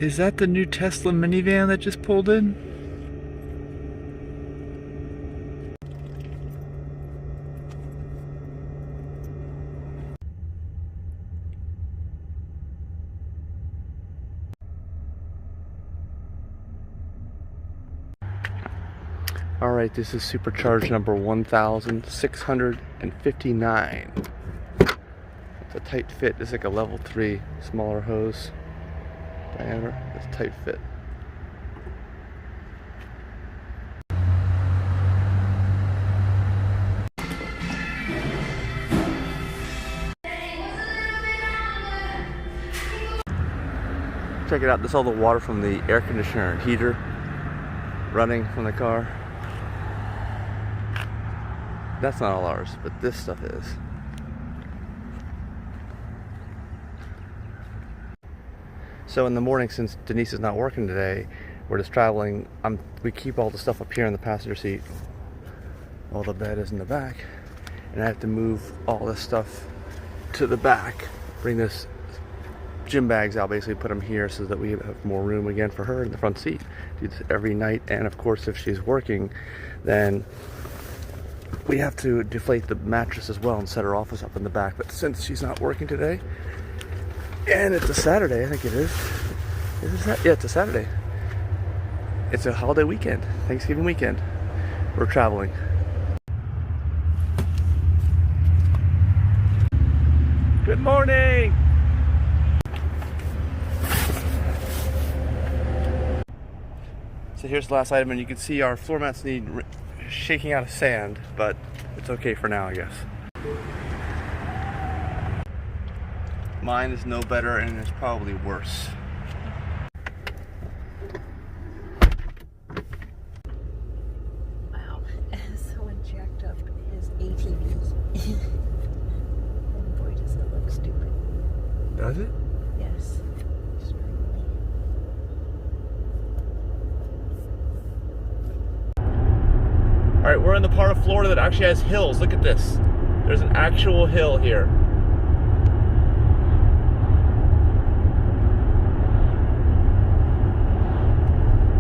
Is that the new Tesla minivan that just pulled in? Alright, this is supercharge number 1659. It's a tight fit. It's like a level 3 smaller hose diameter. It's a tight fit. Check it out. This is all the water from the air conditioner and heater running from the car. That's not all ours, but this stuff is. So in the morning, since Denise is not working today, we're just traveling. We keep all the stuff up here in the passenger seat. All the bed is in the back. And I have to move all this stuff to the back. Bring this gym bags out, basically put them here so that we have more room again for her in the front seat. Do this every night. And of course, if she's working, then we have to deflate the mattress as well and set her office up in the back. But since she's not working today, and it's a Saturday, I think it is. Yeah, it's a Saturday. It's a holiday weekend, Thanksgiving weekend. We're traveling. Good morning! So here's the last item, and you can see our floor mats need shaking out of sand, but it's okay for now, I guess. Mine is no better, and it's probably worse. Wow, someone jacked up his ATV. And boy, does it look stupid. Does it? Yes. Alright, we're in the part of Florida that actually has hills. Look at this. There's an actual hill here.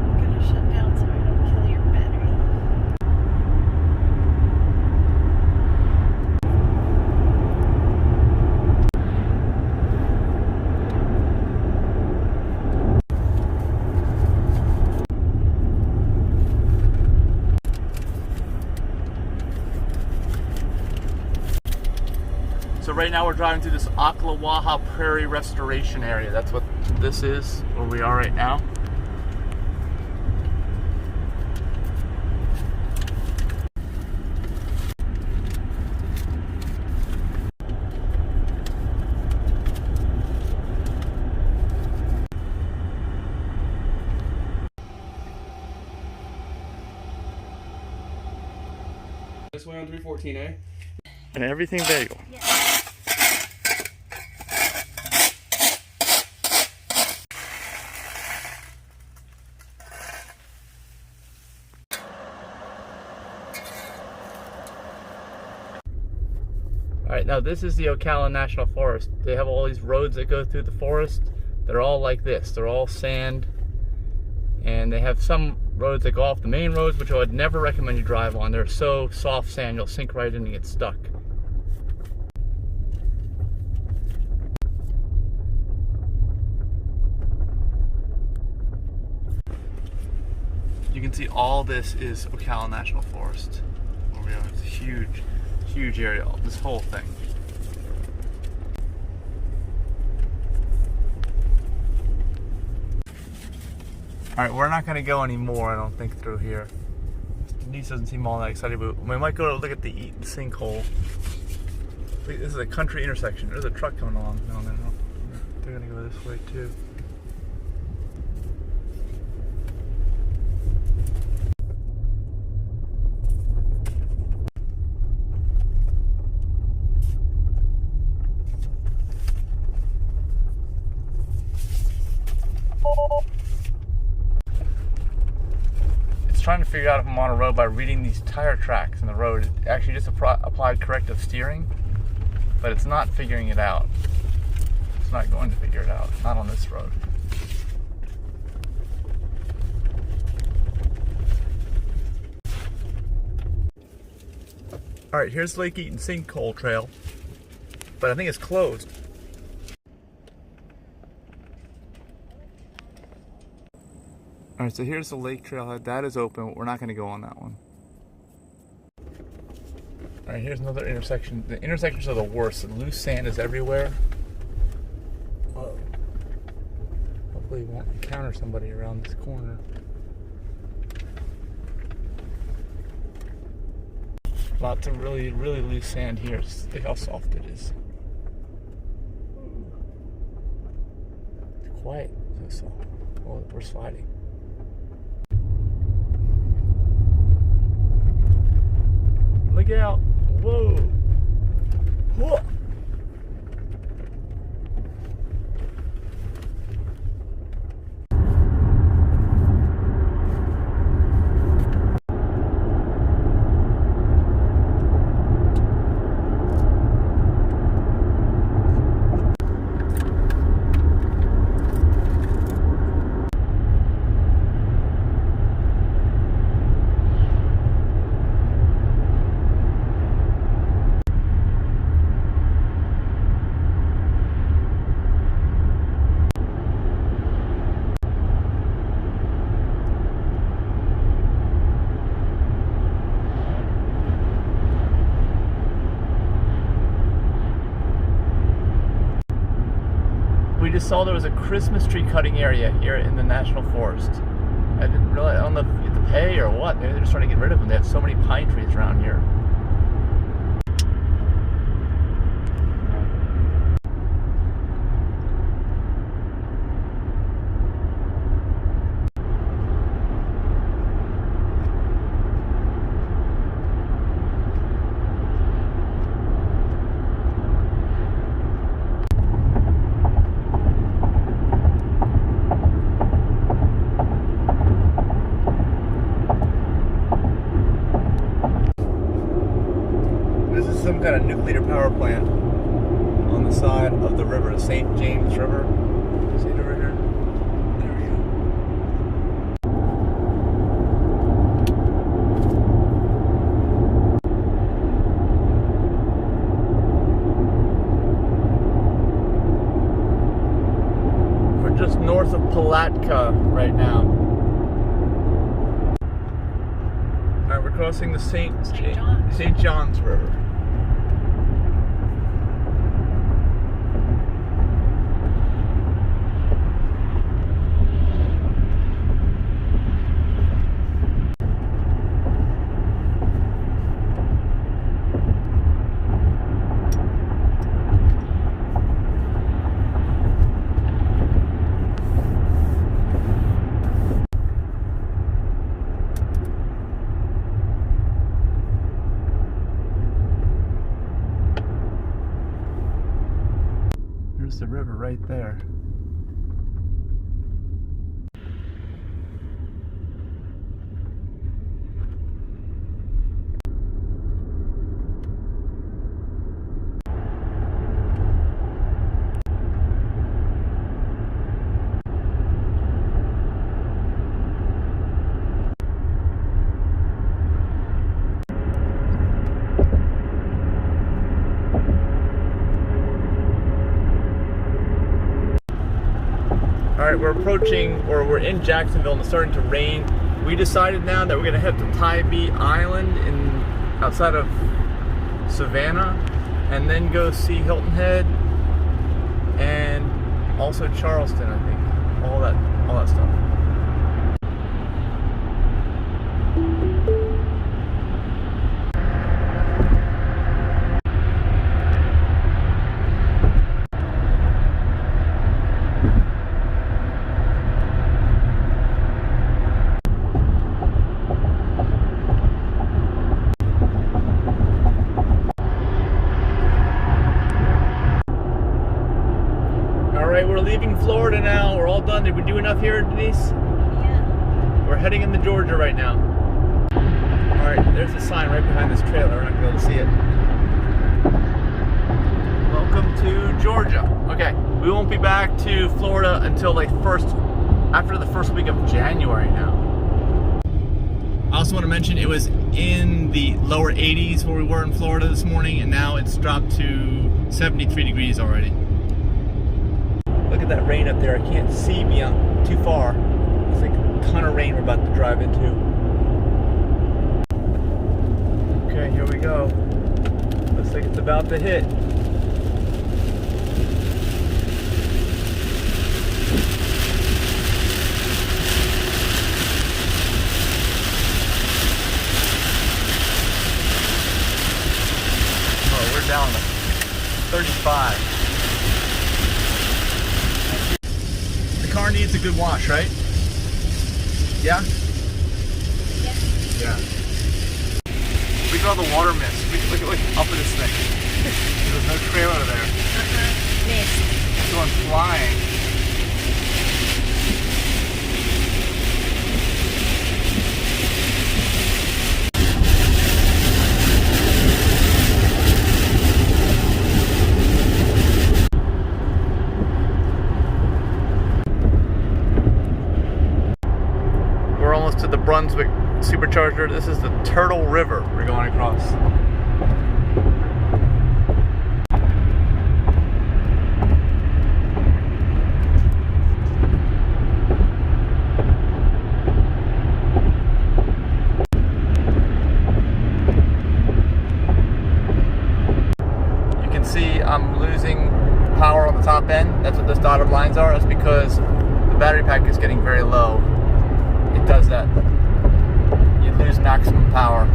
I'm gonna shut down so I don't kill your battery. So right now we're driving through this Ocklawaha Prairie Restoration Area. That's what this is, where we are right now. This way on 314, eh? And everything bagel. Yeah. Alright, now this is the Ocala National Forest. They have all these roads that go through the forest. They're all like this. They're all sand. And they have some roads that go off the main roads, which I would never recommend you drive on. They're so soft sand, you'll sink right in and get stuck. You can see all this is Ocala National Forest. Where we are. It's a huge, huge area, this whole thing. Alright, we're not going to go anymore, I don't think, through here. Denise doesn't seem all that excited, but we might go look at the sinkhole. This is a country intersection. There's a truck coming along. No. They're going to go this way, too. Trying to figure out if I'm on a road by reading these tire tracks in the road. It actually just applied corrective steering, but it's not figuring it out. It's not going to figure it out. Not on this road. All right, here's Lake Eaton Sinkhole Trail, but I think it's closed. All right, so here's the lake trailhead. That is open. We're not going to go on that one. All right, here's another intersection. The intersections are the worst. The loose sand is everywhere. Whoa. Hopefully we won't encounter somebody around this corner. Lots of really, really loose sand here. Look how soft it is. It's quiet. So soft. Oh, we're sliding. Look out. Whoa. Whoa. We just saw there was a Christmas tree cutting area here in the National Forest. I didn't realize, I don't know if you have to pay or what. Maybe they're just trying to get rid of them. They have so many pine trees around here. Some kind of nuclear power plant on the side of the river, the St. James River. See it over here? There we go. We're just north of Palatka right now. All right, we're crossing the St. John's River. There's the river right there. All right, we're approaching, or we're in Jacksonville and it's starting to rain. We decided now that we're gonna head to Tybee Island outside of Savannah, and then go see Hilton Head and also Charleston, I think. All that stuff. We're leaving Florida now. We're all done. Did we do enough here, Denise? Yeah. We're heading into Georgia right now. All right, there's a sign right behind this trailer. We're not gonna be able to see it. Welcome to Georgia. Okay, we won't be back to Florida until like after the first week of January now. I also want to mention it was in the lower 80s where we were in Florida this morning, and now it's dropped to 73 degrees already. Look at that rain up there. I can't see beyond too far. It's like a ton of rain we're about to drive into. Okay, here we go. Looks like it's about to hit. Oh, we're down to 35. The car needs a good wash, right? Yeah? Yeah. Look at all the water mist. Look up at this thing. There's no trailer there. Missed. It's going flying. We're almost to the Brunswick Supercharger. This is the Turtle River we're going across. You can see I'm losing power on the top end. That's what those dotted lines are. That's because the battery pack is getting very low. It does that. You lose maximum power.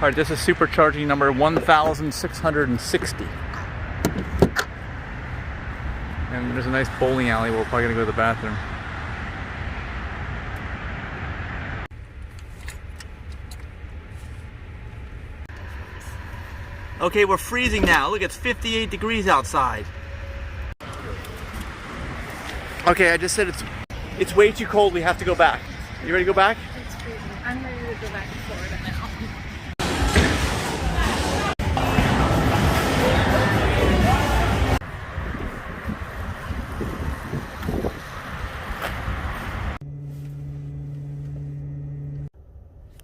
All right, this is supercharging number 1660. And there's a nice bowling alley. We're probably gonna go to the bathroom. Okay, we're freezing now. Look, it's 58 degrees outside. Okay, I just said it's way too cold. We have to go back. You ready to go back? It's freezing. I'm ready to go back to Florida now.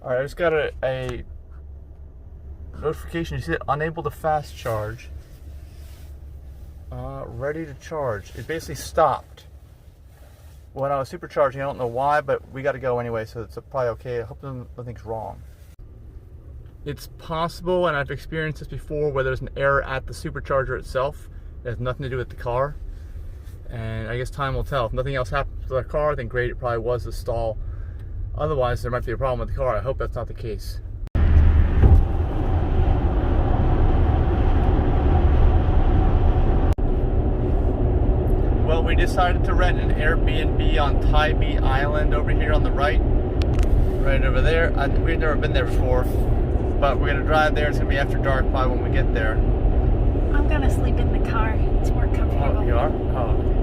All right, I just got a notification. You see it, unable to fast charge. Ready to charge. It basically stopped when I was supercharging. I don't know why, but we got to go anyway, so it's probably okay. I hope nothing's wrong. It's possible, and I've experienced this before, where there's an error at the supercharger itself. It has nothing to do with the car, and I guess time will tell. If nothing else happens to the car, then great. It probably was the stall. Otherwise, there might be a problem with the car. I hope that's not the case. Well, we decided to rent an Airbnb on Tybee Island over here on the right over there. We've never been there before, but we're gonna drive there. It's gonna be after dark probably when we get there. I'm gonna sleep in the car. It's more comfortable. Oh, you are? Oh.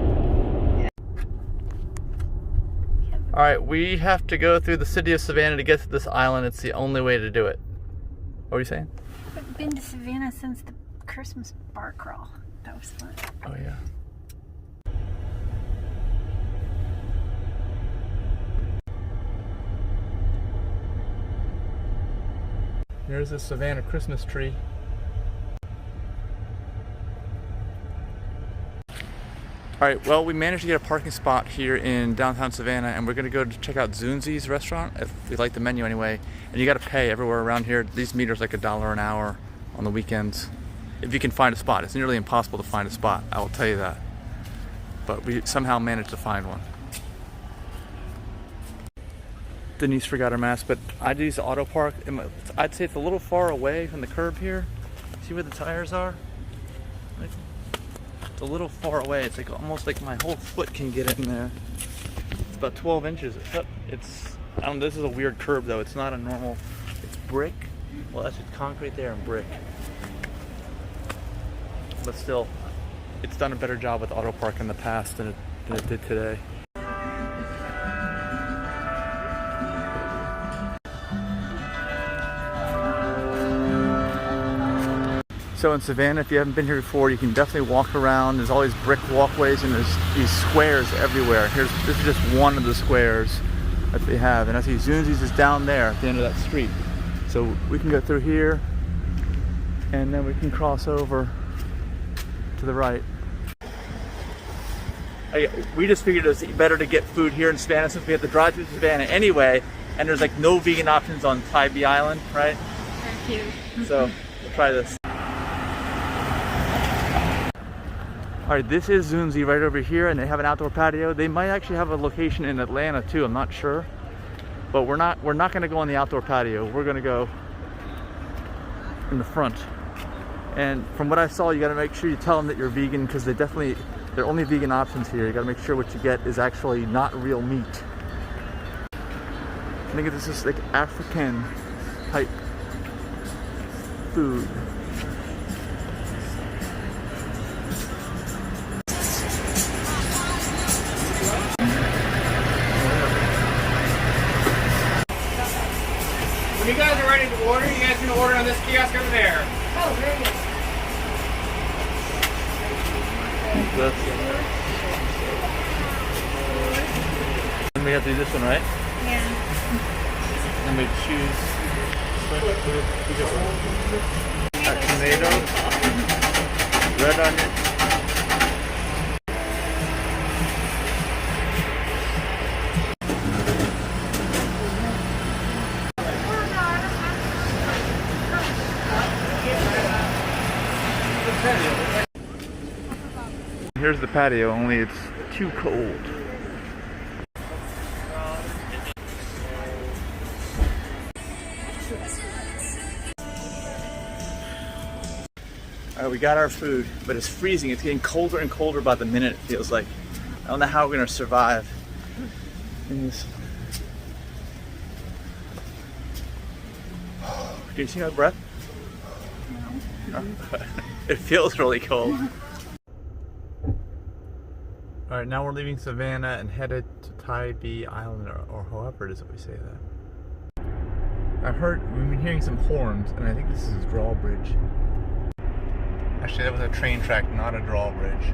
All right, we have to go through the city of Savannah to get to this island. It's the only way to do it. What were you saying? I've been to Savannah since the Christmas bar crawl. That was fun. Oh, yeah. Here's the Savannah Christmas tree. All right, well, we managed to get a parking spot here in downtown Savannah, and we're gonna go to check out Zunzi's restaurant, if we like the menu anyway. And you gotta pay everywhere around here. These meters like $1 an hour on the weekends, if you can find a spot. It's nearly impossible to find a spot, I will tell you that. But we somehow managed to find one. Denise forgot her mask, but I use the auto park. I'd say it's a little far away from the curb here. See where the tires are? It's a little far away. It's like almost like my whole foot can get in there. It's about 12 inches. I don't know, this is a weird curb though. It's not a normal, it's brick. Well, that's just concrete there and brick. but still, it's done a better job with Auto Park in the past than it did today. So in Savannah, if you haven't been here before, you can definitely walk around. There's always brick walkways and there's these squares everywhere. This is just one of the squares that they have. And I see Zunzi's is down there at the end of that street. So we can go through here and then we can cross over to the right. We just figured it was better to get food here in Savannah since we have to drive through Savannah anyway, and there's like no vegan options on Tybee Island, right? Thank you. So we'll try this. Alright, this is Zunzi right over here, and they have an outdoor patio. They might actually have a location in Atlanta too, I'm not sure. But we're not gonna go on the outdoor patio. We're gonna go in the front. And from what I saw, you gotta make sure you tell them that you're vegan, because they're only vegan options here. You gotta make sure what you get is actually not real meat. I think this is like African type food. When you guys are ready to order, you guys can order on this kiosk over there. Oh, very good. And we have to do this one, right? Yeah. And we choose tomato, red onion. Here's the patio, only it's too cold. Alright, we got our food, but it's freezing. It's getting colder and colder by the minute, it feels like. I don't know how we're gonna survive in this. Do you see my breath? No. It feels really cold. Alright, now we're leaving Savannah and headed to Tybee Island, or however it is that we say that. We've been hearing some horns, and I think this is a drawbridge. Actually, that was a train track, not a drawbridge.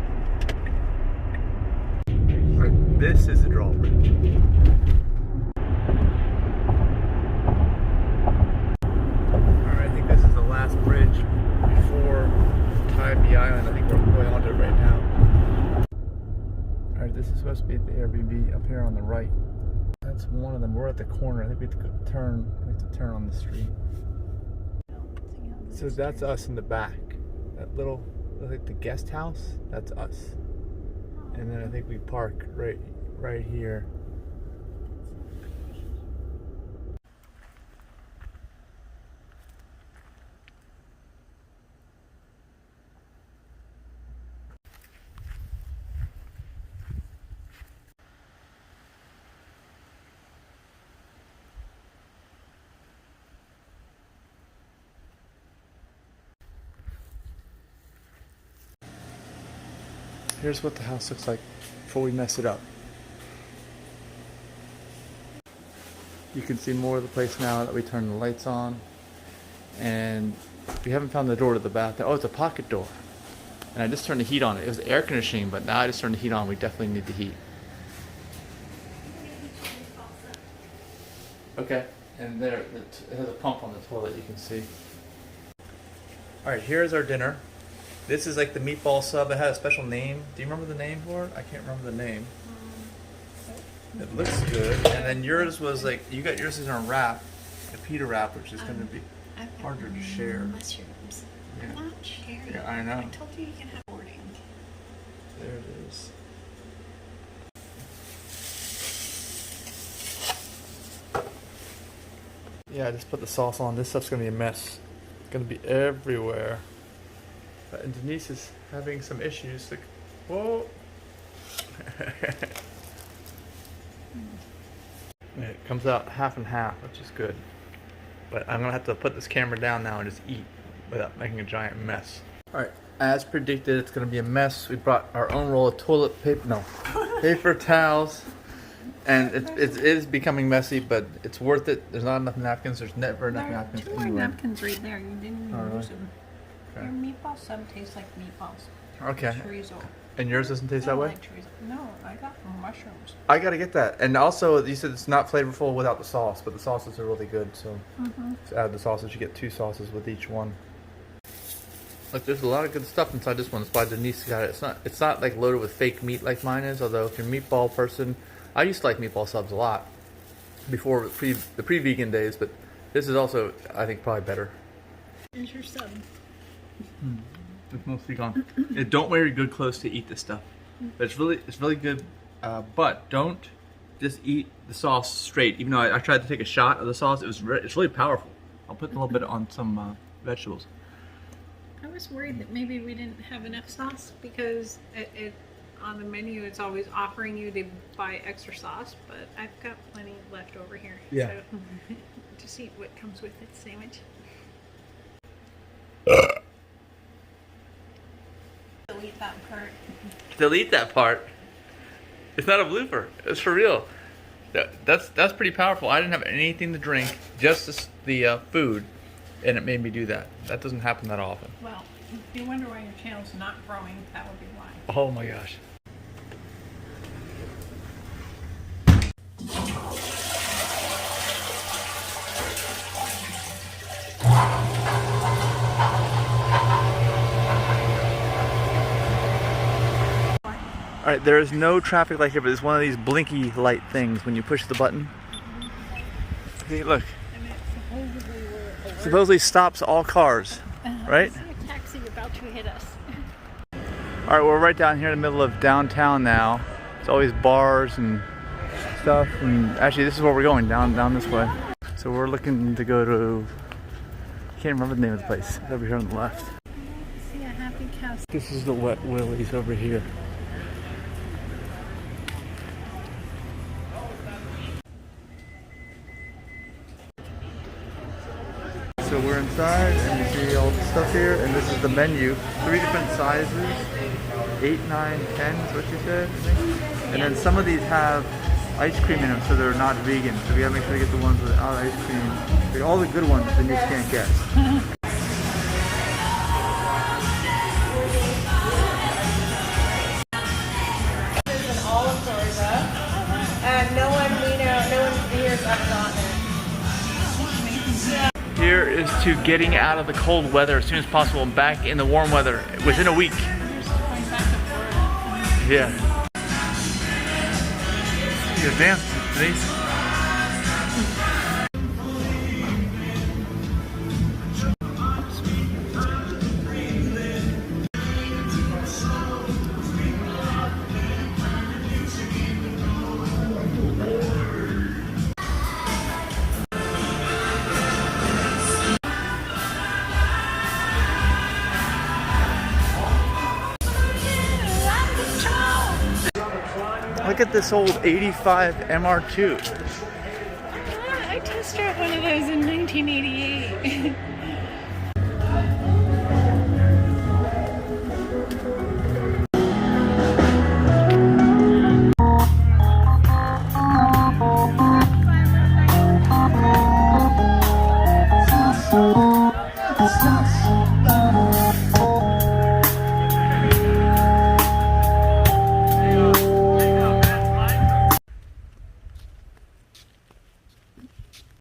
Alright, this is a drawbridge. Alright, I think this is the last bridge before Tybee Island. I think we're going onto it right now. Alright, this is supposed to be the Airbnb up here on the right. That's one of them. We're at the corner. I think we have to turn. We have to turn on the street. So that's us in the back. That little, like the guest house. That's us. And then I think we park right here. Here's what the house looks like before we mess it up. You can see more of the place now that we turned the lights on. And we haven't found the door to the bathroom. Oh, it's a pocket door. And I just turned the heat on. It was air conditioning, but now I just turned the heat on. We definitely need the heat. Okay, and there, it has a pump on the toilet, you can see. Alright, here's our dinner. This is like the meatball sub. It had a special name. Do you remember the name for it? I can't remember the name. It looks good. And then yours was like, you got yours in a wrap, a pita wrap, which is going to be harder to share. Mushrooms. Yeah. I'm not sharing. Yeah, I know. I told you you can have boarding. There it is. Yeah, I just put the sauce on. This stuff's going to be a mess. It's going to be everywhere. And Denise is having some issues. Like, whoa! It comes out half and half, which is good. But I'm gonna have to put this camera down now and just eat without making a giant mess. All right, as predicted, it's gonna be a mess. We brought our own roll of toilet paper, no, paper towels, and it is becoming messy, but it's worth it. There's not enough napkins. There's never enough napkins Two more anywhere. napkins right there. You didn't even Oh, really? use them. Okay. Your meatball sub tastes like meatballs. Okay. Chorizo. And yours doesn't taste I that don't way? like chorizo. No, I got mushrooms. I gotta get that. And also, you said it's not flavorful without the sauce, but the sauces are really good. So, to add the sauces, you get 2 sauces with each one. Look, there's a lot of good stuff inside this one. That's why Denise got it. It's not like loaded with fake meat like mine is. Although if you're a meatball person, I used to like meatball subs a lot before the pre-vegan days. But this is also, I think, probably better. Here's your sub. It's mostly gone. Yeah, don't wear your good clothes to eat this stuff. But it's really good. But don't just eat the sauce straight. Even though I tried to take a shot of the sauce, it's really powerful. I'll put a little bit on some vegetables. I was worried that maybe we didn't have enough sauce because it on the menu it's always offering you to buy extra sauce, but I've got plenty left over here. Yeah. So just eat what comes with it sandwich. Delete that part. Delete that part. It's not a blooper. It's for real. That's pretty powerful. I didn't have anything to drink, just the food, and it made me do that. That doesn't happen that often. Well, if you wonder why your channel's not growing, that would be why. Oh my gosh. Alright, there is no traffic light here, but it's one of these blinky light things when you push the button. See, look. And it Supposedly stops all cars, right? I see a taxi about to hit us. Alright, we're right down here in the middle of downtown now. It's always bars and stuff, and actually this is where we're going, down this way. So we're looking to go to, I can't remember the name of the place. It's over here on the left. See a happy cow. This is the Wet Willie's over here. So we're inside and you see all the stuff here, and this is the menu. 3 different sizes, 8, 9, 10 is what you said, I think. And then some of these have ice cream in them, so they're not vegan. So we gotta make sure to get the ones without ice cream. Like all the good ones that you can't get. There's an olive Georgia, and no one here has ever gotten it. Here is to getting out of the cold weather as soon as possible and back in the warm weather within a week. Yeah. You gotta dance, Denise. Look at this old 85 MR2. I test drove one of those in 1988.